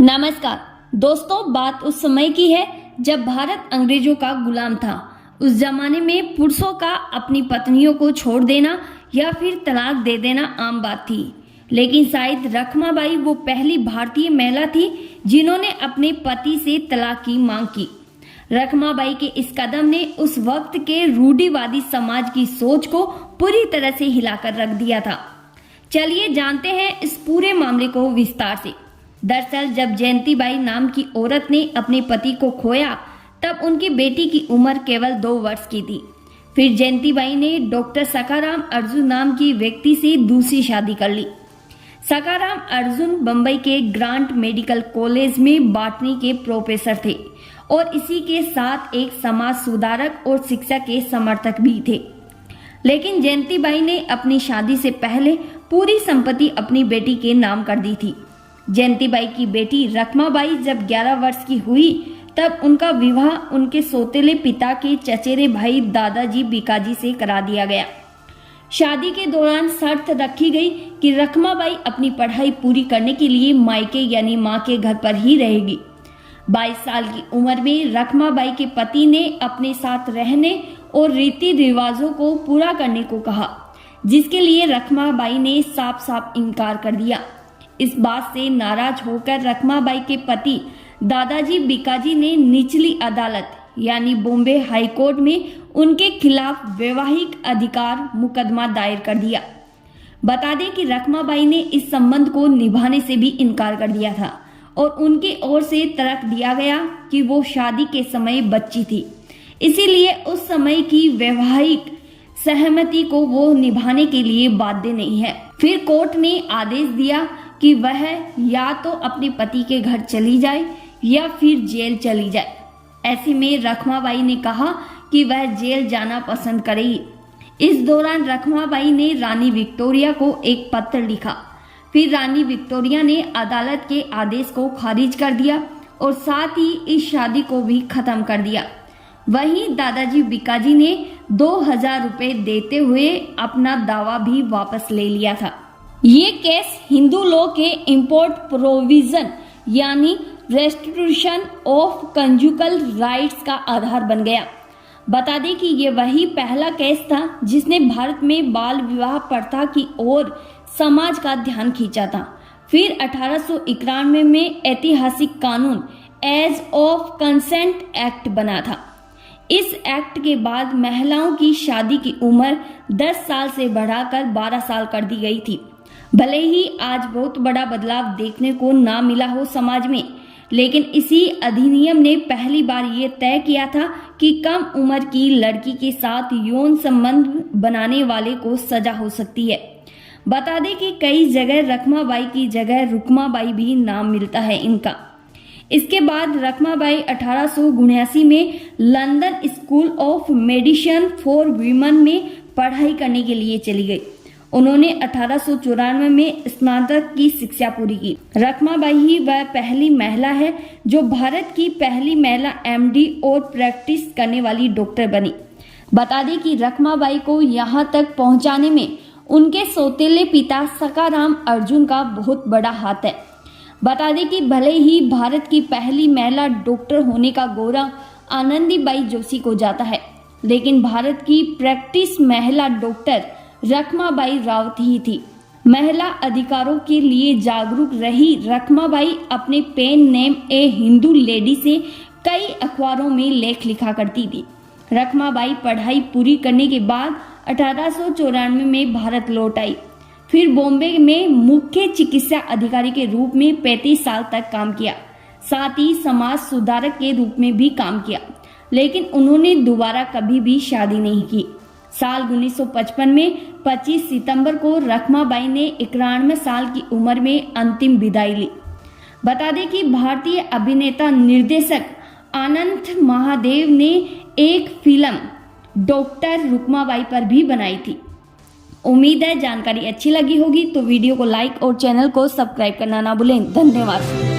नमस्कार दोस्तों, बात उस समय की है जब भारत अंग्रेजों का गुलाम था। उस जमाने में पुरुषों का अपनी पत्नियों को छोड़ देना या फिर तलाक दे देना आम बात थी। लेकिन शायद रखमाबाई वो पहली भारतीय महिला थी जिन्होंने अपने पति से तलाक की मांग की। रखमाबाई के इस कदम ने उस वक्त के रूढ़िवादी समाज की सोच को पूरी तरह से हिलाकर रख दिया था। चलिए जानते हैं इस पूरे मामले को विस्तार से। दरअसल जब जयंतीबाई नाम की औरत ने अपने पति को खोया तब उनकी बेटी की उम्र केवल 2 वर्ष की थी। फिर जयंतीबाई ने डॉक्टर सखाराम अर्जुन नाम की व्यक्ति से दूसरी शादी कर ली। सखाराम अर्जुन बम्बई के ग्रांट मेडिकल कॉलेज में बॉटनी के प्रोफेसर थे और इसी के साथ एक समाज सुधारक और शिक्षा के समर्थक भी थे। लेकिन जयंतीबाई ने अपनी शादी से पहले पूरी संपत्ति अपनी बेटी के नाम कर दी थी। जयंतीबाई की बेटी रखमाबाई जब 11 वर्ष की हुई तब उनका विवाह उनके सौतेले पिता के चचेरे भाई दादाजी बीकाजी से करा दिया गया। शादी के दौरान शर्त रखी गई कि रखमाबाई अपनी पढ़ाई पूरी करने के लिए मायके यानी मां के घर पर ही रहेगी। 22 साल की उम्र में रखमाबाई के पति ने अपने साथ रहने और रीति रिवाजों को पूरा करने को कहा, जिसके लिए रखमाबाई ने साफ साफ इनकार कर दिया। इस बात से नाराज होकर रखमाबाई के पति दादाजी बीकाजी ने निचली अदालत यानी बॉम्बे हाई कोर्ट में उनके खिलाफ वैवाहिक अधिकार मुकदमा दायर कर दिया। बता दें कि रखमाबाई ने इस संबंध को निभाने से भी इनकार कर दिया था और उनकी ओर से तर्क दिया गया कि वो शादी के समय बच्ची थी, इसीलिए उस समय की वैवाहिक सहमति को वो निभाने के लिए बाध्य नहीं है। फिर कोर्ट ने आदेश दिया कि वह या तो अपने पति के घर चली जाए या फिर जेल चली जाए। ऐसे में रखमाबाई ने कहा कि वह जेल जाना पसंद करेगी। इस दौरान रखमाबाई ने रानी विक्टोरिया को एक पत्र लिखा। फिर रानी विक्टोरिया ने अदालत के आदेश को खारिज कर दिया और साथ ही इस शादी को भी खत्म कर दिया। वहीं दादाजी बीकाजी ने 2000 रुपए देते हुए अपना दावा भी वापस ले लिया था। ये केस हिंदू लॉ के इम्पोर्ट प्रोविजन यानी रेस्टिट्यूशन ऑफ कंजुगल राइट्स का आधार बन गया। बता दें कि ये वही पहला केस था जिसने भारत में बाल विवाह प्रथा की ओर समाज का ध्यान खींचा था। फिर 1891 में ऐतिहासिक कानून एज ऑफ कंसेंट एक्ट बना था। इस एक्ट के बाद महिलाओं की शादी की उम्र 10 साल से बढ़ाकर 12 साल कर दी गई थी। भले ही आज बहुत बड़ा बदलाव देखने को ना मिला हो समाज में, लेकिन इसी अधिनियम ने पहली बार ये तय किया था कि कम उम्र की लड़की के साथ यौन संबंध बनाने वाले को सजा हो सकती है। बता दें कि कई जगह रखमाबाई की जगह रुकमाबाई भी नाम मिलता है इनका। इसके बाद रखमाबाई 1879 में London school of medicine for women में पढ़ाई करने के लिए चली गई। उन्होंने 1894 में स्नातक की शिक्षा पूरी की। रखमाबाई ही वह पहली महिला है जो भारत की पहली महिला MD और प्रैक्टिस करने वाली डॉक्टर बनी। बता दें कि रखमाबाई को यहाँ तक पहुँचाने में उनके सौतेले पिता सखाराम अर्जुन का बहुत बड़ा हाथ है। बता दें कि भले ही भारत की पहली महिला डॉक्टर होने का गौरव आनंदीबाई जोशी को जाता है, लेकिन भारत की प्रैक्टिस महिला डॉक्टर रखमाबाई रावत ही थी। महिला अधिकारों के लिए जागरूक रही रखमाबाई अपने पेन नेम ए हिंदू लेडी से कई अखबारों में लेख लिखा करती थी। रखमाबाई पढ़ाई पूरी करने के बाद 1894 में भारत लौट आई। फिर बॉम्बे में मुख्य चिकित्सा अधिकारी के रूप में 35 साल तक काम किया। साथ ही समाज सुधारक के रूप में भी काम किया, लेकिन उन्होंने दोबारा कभी भी शादी नहीं की। साल 1955 में 25 सितंबर को रखमाबाई ने 91 साल की उम्र में अंतिम विदाई ली। बता दें कि भारतीय अभिनेता निर्देशक अनंत महादेव ने एक फिल्म डॉक्टर रुकमाबाई पर भी बनाई थी। उम्मीद है जानकारी अच्छी लगी होगी, तो वीडियो को लाइक और चैनल को सब्सक्राइब करना ना भूलें। धन्यवाद।